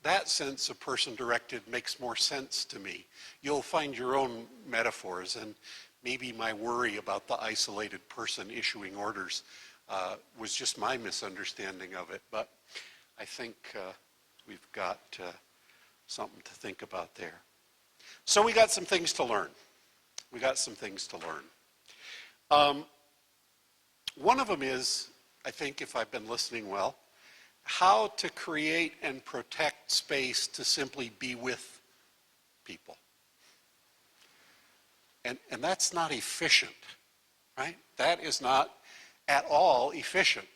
that sense of person-directed makes more sense to me. You'll find your own metaphors, and maybe my worry about the isolated person issuing orders was just my misunderstanding of it, but I think we've got something to think about there. So we got some things to learn. We got some things to learn. One of them is, I think if I've been listening well, how to create and protect space to simply be with people. And that's not efficient, right? That is not at all efficient.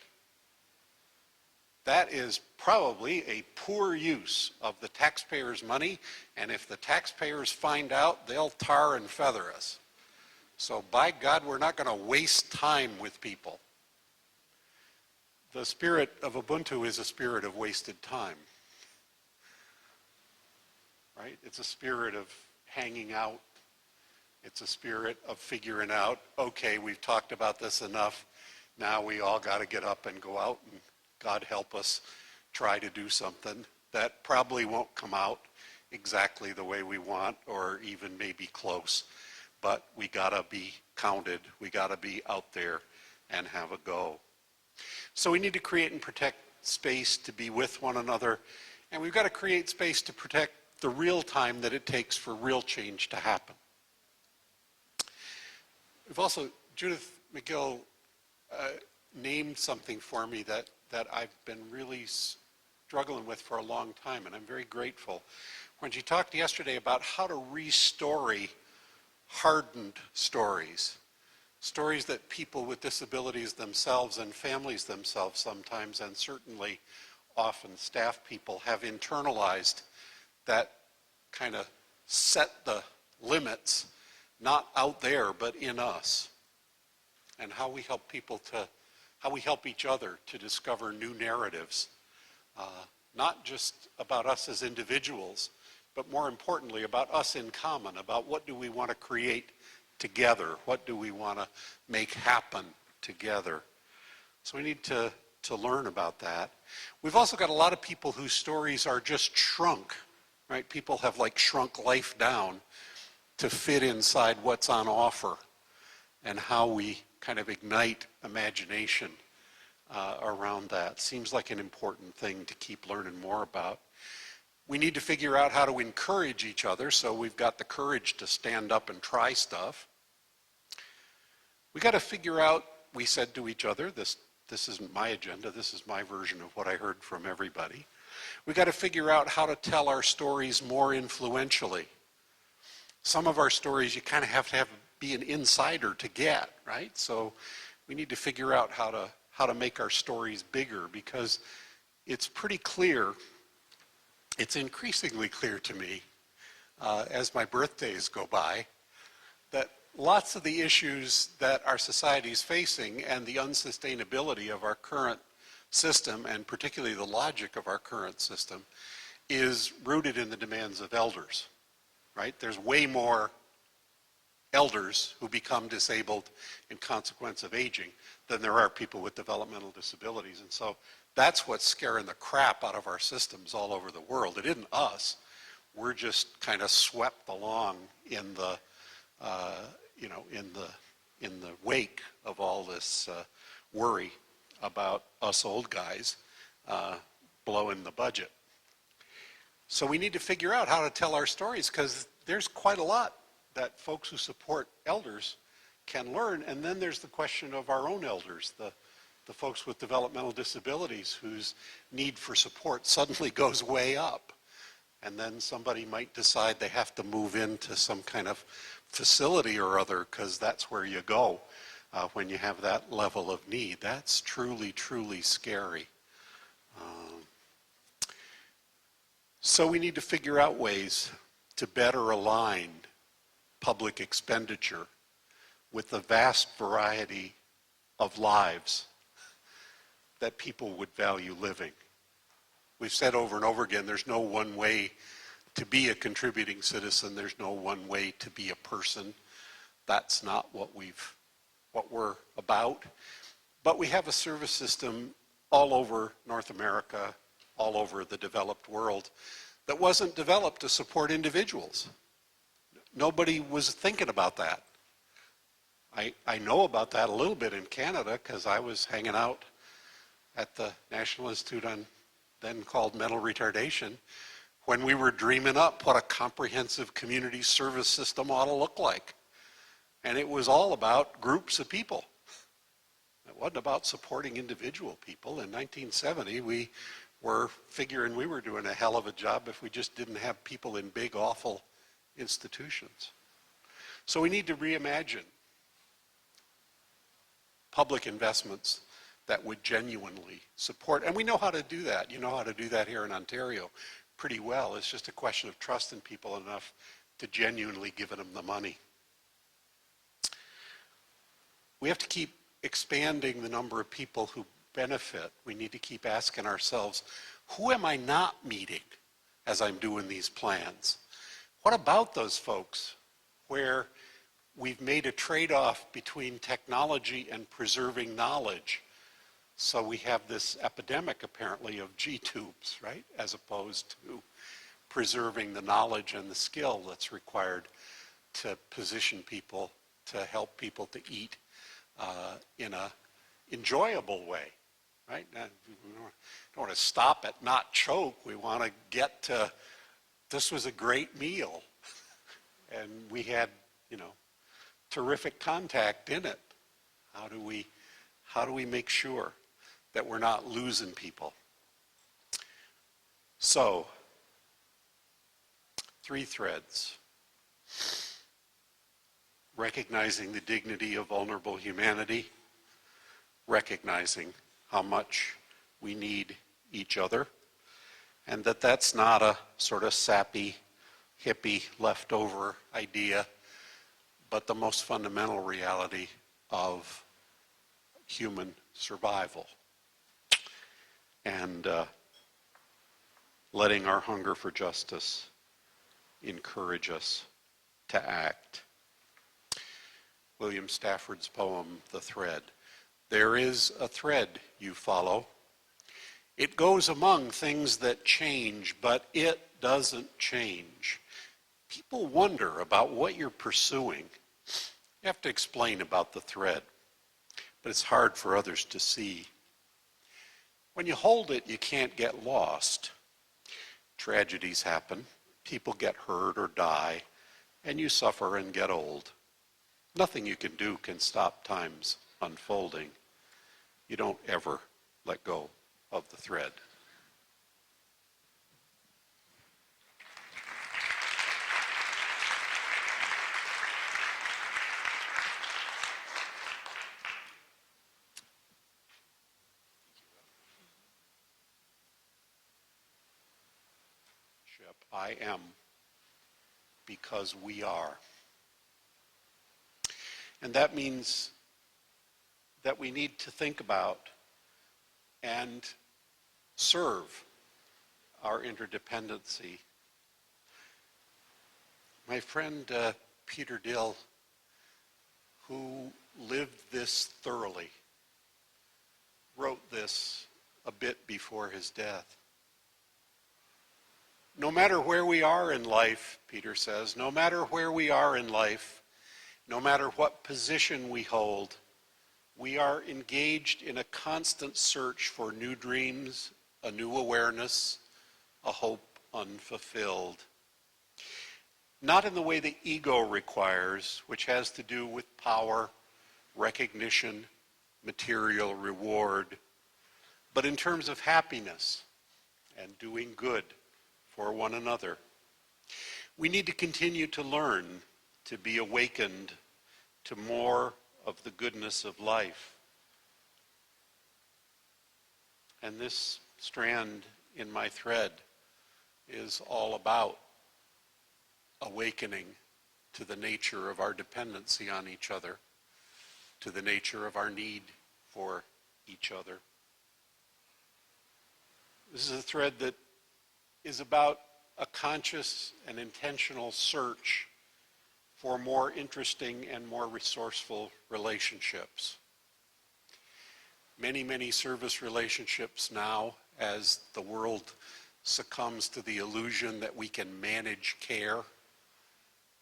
That is probably a poor use of the taxpayers' money, and if the taxpayers find out, they'll tar and feather us. So by God, we're not going to waste time with people. The spirit of Ubuntu is a spirit of wasted time, right? It's a spirit of hanging out. It's a spirit of figuring out, okay, we've talked about this enough. Now we all got to get up and go out and God help us try to do something that probably won't come out exactly the way we want or even maybe close. But we got to be counted. We got to be out there and have a go. So we need to create and protect space to be with one another. And we've got to create space to protect the real time that it takes for real change to happen. We've also, Judith McGill named something for me that I've been really struggling with for a long time, and I'm very grateful. When she talked yesterday about how to re-story hardened stories, stories that people with disabilities themselves and families themselves sometimes, and certainly often staff people, have internalized that kind of set the limits, not out there, but in us. And how we help people to, how we help each other to discover new narratives, not just about us as individuals, but more importantly about us in common, about what do we want to create together, what do we want to make happen together. So we need to learn about that. We've also got a lot of people whose stories are just shrunk, right? People have like shrunk life down to fit inside what's on offer, and how we kind of ignite imagination around that. Seems like an important thing to keep learning more about. We need to figure out how to encourage each other, so we've got the courage to stand up and try stuff. We got to figure out, we said to each other, this isn't my agenda, this is my version of what I heard from everybody. We got to figure out how to tell our stories more influentially. Some of our stories you kind of have to be an insider to get, right? So we need to figure out how to make our stories bigger, because it's pretty clear, it's increasingly clear to me as my birthdays go by, that lots of the issues that our society is facing and the unsustainability of our current system, and particularly the logic of our current system, is rooted in the demands of elders, right? There's way more elders who become disabled in consequence of aging than there are people with developmental disabilities. And so that's what's scaring the crap out of our systems all over the world. It isn't us. We're just kind of swept along in the, in the wake of all this worry about us old guys blowing the budget. So we need to figure out how to tell our stories, because there's quite a lot that folks who support elders can learn. And then there's the question of our own elders, the folks with developmental disabilities whose need for support suddenly goes way up. And then somebody might decide they have to move into some kind of facility or other, because that's where you go when you have that level of need. That's truly, truly scary. So we need to figure out ways to better align public expenditure with the vast variety of lives that people would value living. We've said over and over again, there's no one way to be a contributing citizen. There's no one way to be a person. That's not what we're about. But we have a service system all over North America, all over the developed world that wasn't developed to support individuals. Nobody was thinking about that. I know about that a little bit in Canada because I was hanging out at the National Institute on then called mental retardation when we were dreaming up what a comprehensive community service system ought to look like. And it was all about groups of people. It wasn't about supporting individual people. In 1970, we were figuring we were doing a hell of a job if we just didn't have people in big, awful institutions. So we need to reimagine public investments that would genuinely support, and we know how to do that. You know how to do that here in Ontario pretty well. It's just a question of trusting people enough to genuinely give them the money. We have to keep expanding the number of people who benefit. We need to keep asking ourselves, who am I not meeting as I'm doing these plans? What about those folks where we've made a trade-off between technology and preserving knowledge? So we have this epidemic, apparently, of G-tubes, right? As opposed to preserving the knowledge and the skill that's required to position people, to help people to eat in an enjoyable way, right? We don't want to stop at not choke. We want to get to, this was a great meal. And we had, terrific contact in it. How do we make sure that we're not losing people? So, 3 threads. Recognizing the dignity of vulnerable humanity, recognizing how much we need each other, and that's not a sort of sappy, hippie, leftover idea, but the most fundamental reality of human survival. And letting our hunger for justice encourage us to act. William Stafford's poem, The Thread. There is a thread you follow. It goes among things that change, but it doesn't change. People wonder about what you're pursuing. You have to explain about the thread, but it's hard for others to see. When you hold it, you can't get lost. Tragedies happen, people get hurt or die, and you suffer and get old. Nothing you can do can stop time's unfolding. You don't ever let go of the thread. I am because we are. And that means that we need to think about and serve our interdependency. My friend Peter Dill, who lived this thoroughly, wrote this a bit before his death. No matter where we are in life, Peter says, no matter where we are in life, no matter what position we hold, we are engaged in a constant search for new dreams, a new awareness, a hope unfulfilled. Not in the way the ego requires, which has to do with power, recognition, material reward, but in terms of happiness and doing good for one another. We need to continue to learn, to be awakened to more of the goodness of life. And this strand in my thread is all about awakening to the nature of our dependency on each other, to the nature of our need for each other. This is a thread that is about a conscious and intentional search for more interesting and more resourceful relationships. Many, many service relationships now as the world succumbs to the illusion that we can manage care,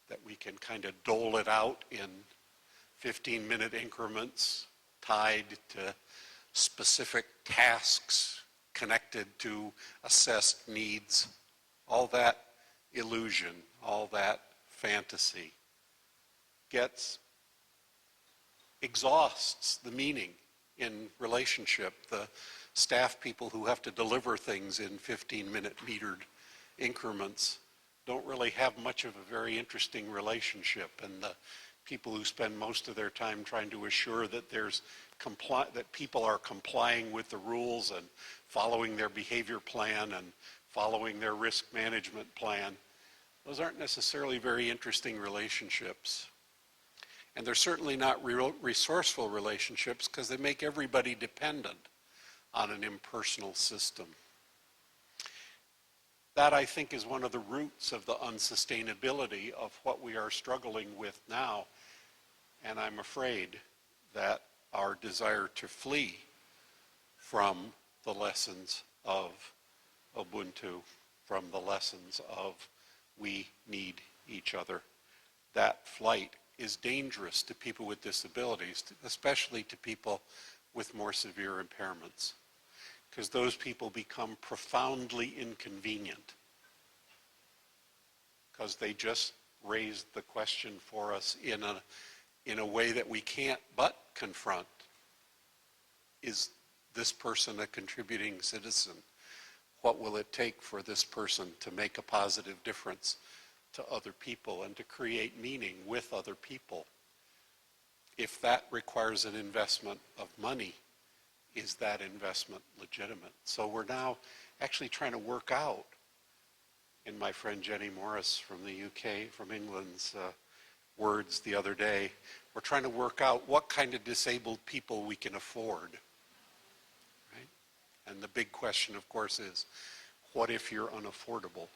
that we can kind of dole it out in 15-minute increments tied to specific tasks connected to assessed needs. All that illusion, all that fantasy exhausts the meaning in relationship. The staff people who have to deliver things in 15-minute metered increments don't really have much of a very interesting relationship, and the people who spend most of their time trying to assure that that people are complying with the rules and following their behavior plan and following their risk management plan, those aren't necessarily very interesting relationships. And they're certainly not resourceful relationships because they make everybody dependent on an impersonal system. That, I think, is one of the roots of the unsustainability of what we are struggling with now. And I'm afraid that our desire to flee from the lessons of Ubuntu, from the lessons of we need each other, that flight is dangerous to people with disabilities, especially to people with more severe impairments, because those people become profoundly inconvenient because they just raise the question for us in a way that we can't but confront. Is this person a contributing citizen? What will it take for this person to make a positive difference to other people and to create meaning with other people? If that requires an investment of money, is that investment legitimate? So we're now actually trying to work out, in my friend Jenny Morris from the UK, from England's words the other day, we're trying to work out what kind of disabled people we can afford. Right? And the big question, of course, is what if you're unaffordable?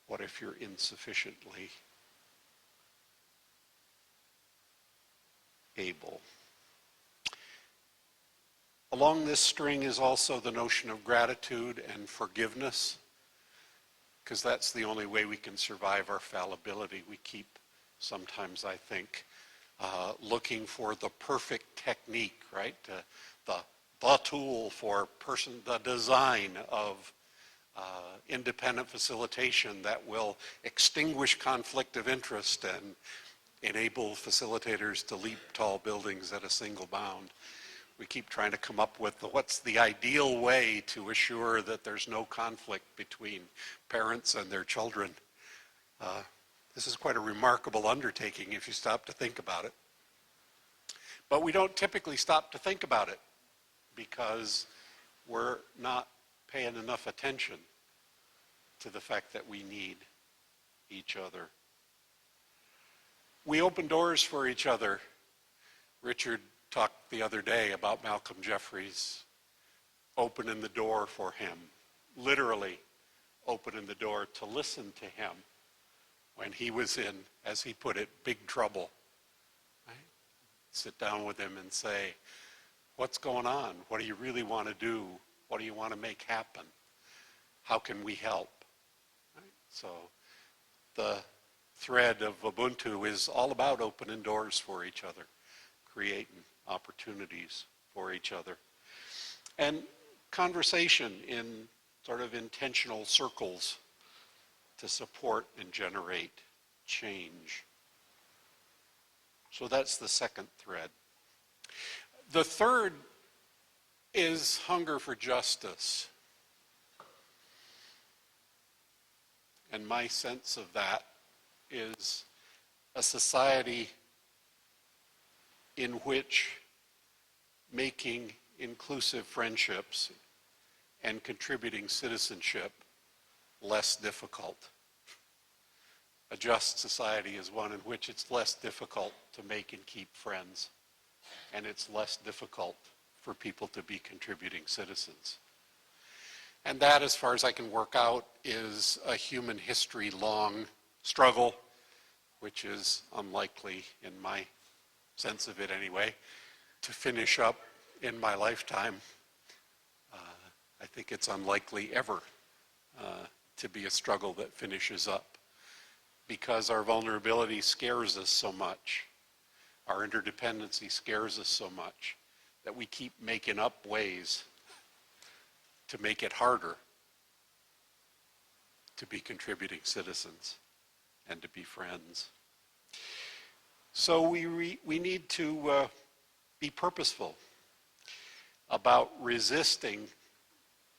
What if you're insufficiently able? Along this string is also the notion of gratitude and forgiveness, because that's the only way we can survive our fallibility. We keep, sometimes I think, looking for the perfect technique, right? The tool for the design of independent facilitation that will extinguish conflict of interest and enable facilitators to leap tall buildings at a single bound. We keep trying to come up with what's the ideal way to assure that there's no conflict between parents and their children. This is quite a remarkable undertaking if you stop to think about it. But we don't typically stop to think about it because we're not paying enough attention to the fact that we need each other. We open doors for each other. Richard talked the other day about Malcolm Jeffries opening the door for him, literally opening the door to listen to him when he was in, as he put it, big trouble. Right? Sit down with him and say, what's going on? What do you really want to do? What do you want to make happen? How can we help? Right? So the thread of Ubuntu is all about opening doors for each other, creating opportunities for each other. And conversation in sort of intentional circles to support and generate change. So that's the second thread. The third is hunger for justice. And my sense of that is a society in which making inclusive friendships and contributing citizenship less difficult. A just society is one in which it's less difficult to make and keep friends, and it's less difficult for people to be contributing citizens. And that, as far as I can work out, is a human history long struggle, which is unlikely, in my sense of it anyway, to finish up in my lifetime. I think it's unlikely ever to be a struggle that finishes up, because our vulnerability scares us so much, our interdependency scares us so much, that we keep making up ways to make it harder to be contributing citizens and to be friends. So we need to be purposeful about resisting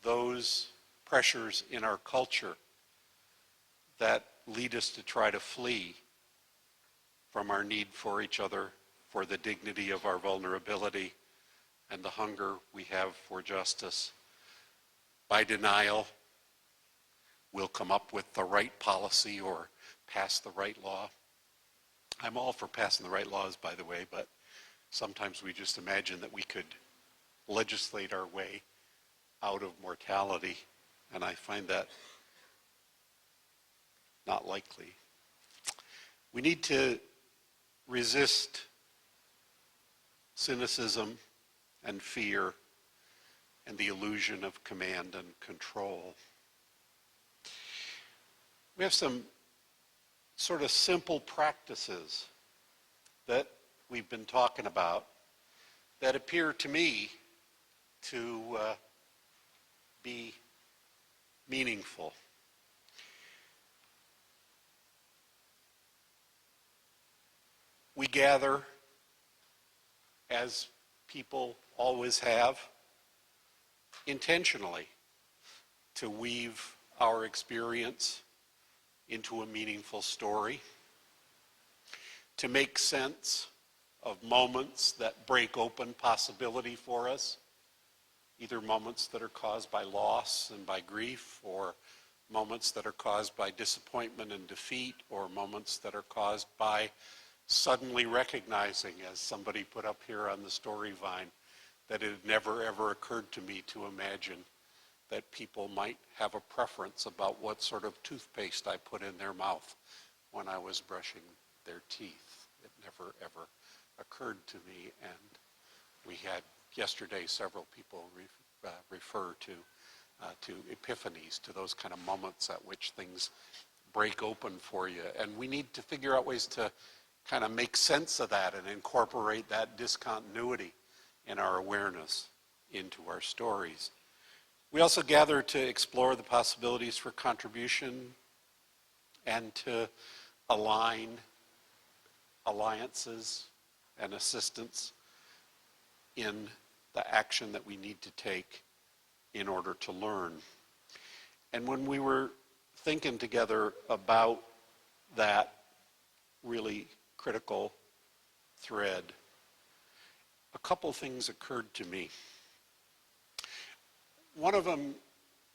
those pressures in our culture that lead us to try to flee from our need for each other, for the dignity of our vulnerability, and the hunger we have for justice. By denial, we'll come up with the right policy or pass the right law. I'm all for passing the right laws, by the way, but sometimes we just imagine that we could legislate our way out of mortality, and I find that not likely. We need to resist cynicism and fear and the illusion of command and control. We have some sort of simple practices that we've been talking about that appear to me to be meaningful. We gather, as people always have, intentionally to weave our experience into a meaningful story, to make sense of moments that break open possibility for us, either moments that are caused by loss and by grief, or moments that are caused by disappointment and defeat, or moments that are caused by suddenly recognizing, as somebody put up here on the story vine, that it had never ever occurred to me to imagine that people might have a preference about what sort of toothpaste I put in their mouth when I was brushing their teeth. It never ever occurred to me, and we had yesterday several people refer to epiphanies, to those kind of moments at which things break open for you, and we need to figure out ways to kind of make sense of that and incorporate that discontinuity in our awareness into our stories. We also gather to explore the possibilities for contribution and to align alliances and assistance in the action that we need to take in order to learn. And when we were thinking together about that really critical thread, a couple things occurred to me. One of them,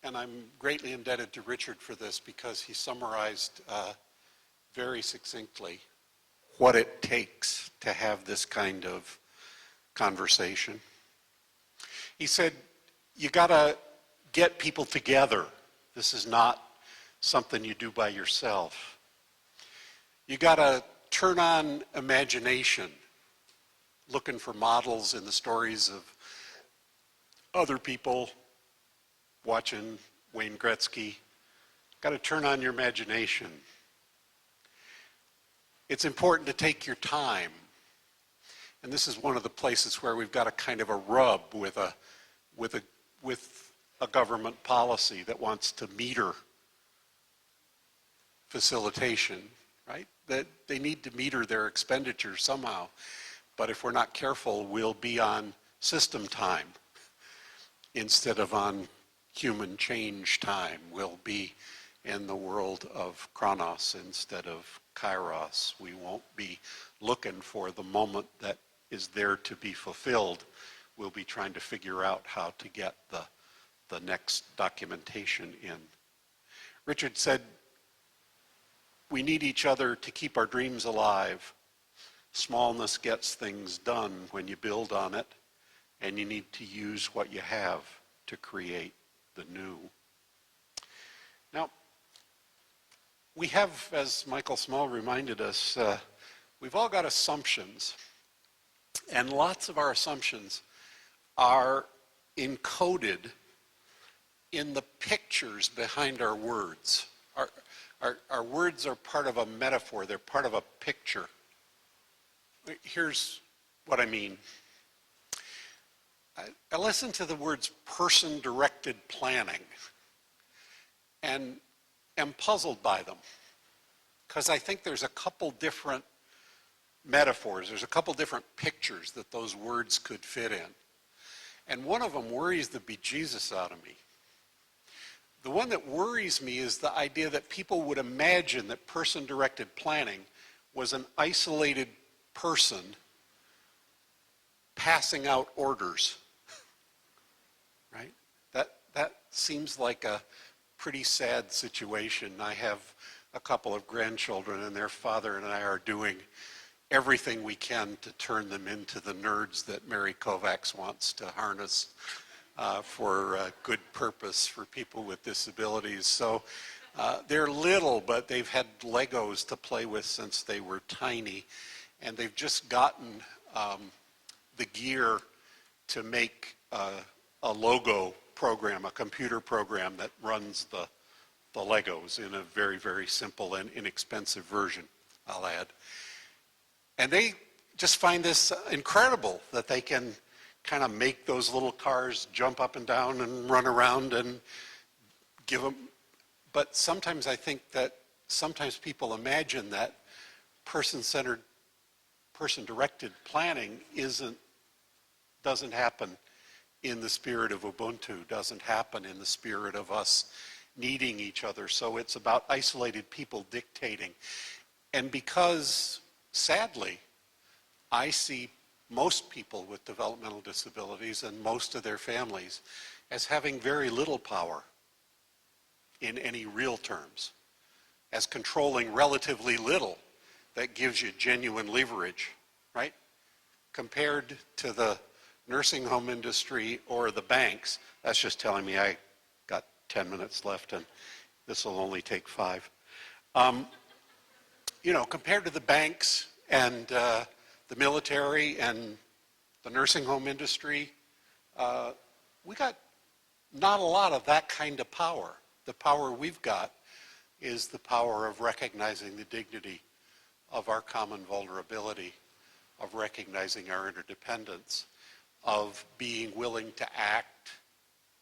and I'm greatly indebted to Richard for this because he summarized very succinctly what it takes to have this kind of conversation. He said, you gotta get people together. This is not something you do by yourself. You gotta turn on imagination, looking for models in the stories of other people, watching Wayne Gretzky. Got to turn on your imagination. It's important to take your time. And this is one of the places where we've got a kind of a rub with a government policy that wants to meter facilitation, right? That they need to meter their expenditure somehow. But if we're not careful, we'll be on system time instead of on human change time. We'll be in the world of chronos instead of kairos. We won't be looking for the moment that is there to be fulfilled. We'll be trying to figure out how to get the next documentation in. Richard said, we need each other to keep our dreams alive. Smallness gets things done when you build on it, and you need to use what you have to create the new. Now, we have, as Michael Small reminded us, we've all got assumptions, and lots of our assumptions are encoded in the pictures behind our words. Our words are part of a metaphor. They're part of a picture. Here's what I mean. I listen to the words person-directed planning and am puzzled by them because I think there's a couple different metaphors. There's a couple different pictures that those words could fit in. And one of them worries the bejesus out of me. The one that worries me is the idea that people would imagine that person-directed planning was an isolated person passing out orders, right? That seems like a pretty sad situation. I have a couple of grandchildren, and their father and I are doing everything we can to turn them into the nerds that Mary Kovacs wants to harness for a good purpose for people with disabilities. So they're little, but they've had Legos to play with since they were tiny, and they've just gotten the gear to make a logo program, a computer program that runs the Legos in a very, very simple and inexpensive version, I'll add. And they just find this incredible that they can kind of make those little cars jump up and down and run around and give them. But sometimes I think that sometimes people imagine that person-centered, person-directed planning doesn't happen in the spirit of Ubuntu, doesn't happen in the spirit of us needing each other. So it's about isolated people dictating. And because, sadly, I see most people with developmental disabilities and most of their families as having very little power in any real terms, as controlling relatively little that gives you genuine leverage, right? Compared to the nursing home industry or the banks, that's just telling me I got 10 minutes left and this will only take 5. You know, compared to the banks and the military and the nursing home industry, we got not a lot of that kind of power. The power we've got is the power of recognizing the dignity of our common vulnerability, of recognizing our interdependence, of being willing to act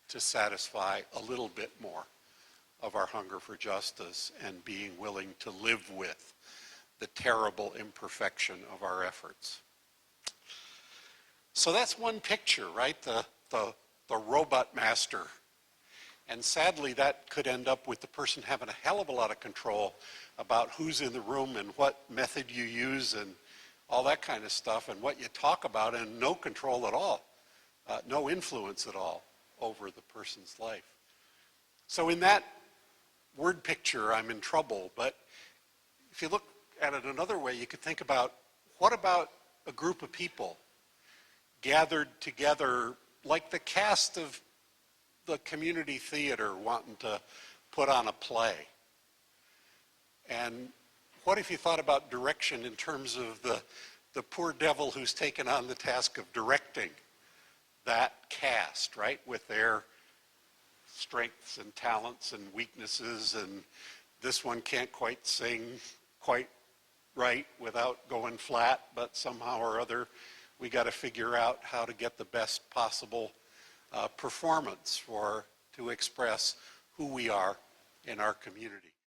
to satisfy a little bit more of our hunger for justice and being willing to live with the terrible imperfection of our efforts. So that's one picture, right? The robot master. And sadly, that could end up with the person having a hell of a lot of control about who's in the room and what method you use and all that kind of stuff and what you talk about, and no control at all, no influence at all over the person's life. So in that word picture, I'm in trouble. But if you look at it another way, you could think about, what about a group of people gathered together like the cast of the community theater wanting to put on a play? And what if you thought about direction in terms of the poor devil who's taken on the task of directing that cast, right, with their strengths and talents and weaknesses, and this one can't quite sing quite right without going flat, but somehow or other we got to figure out how to get the best possible performance to express who we are in our community.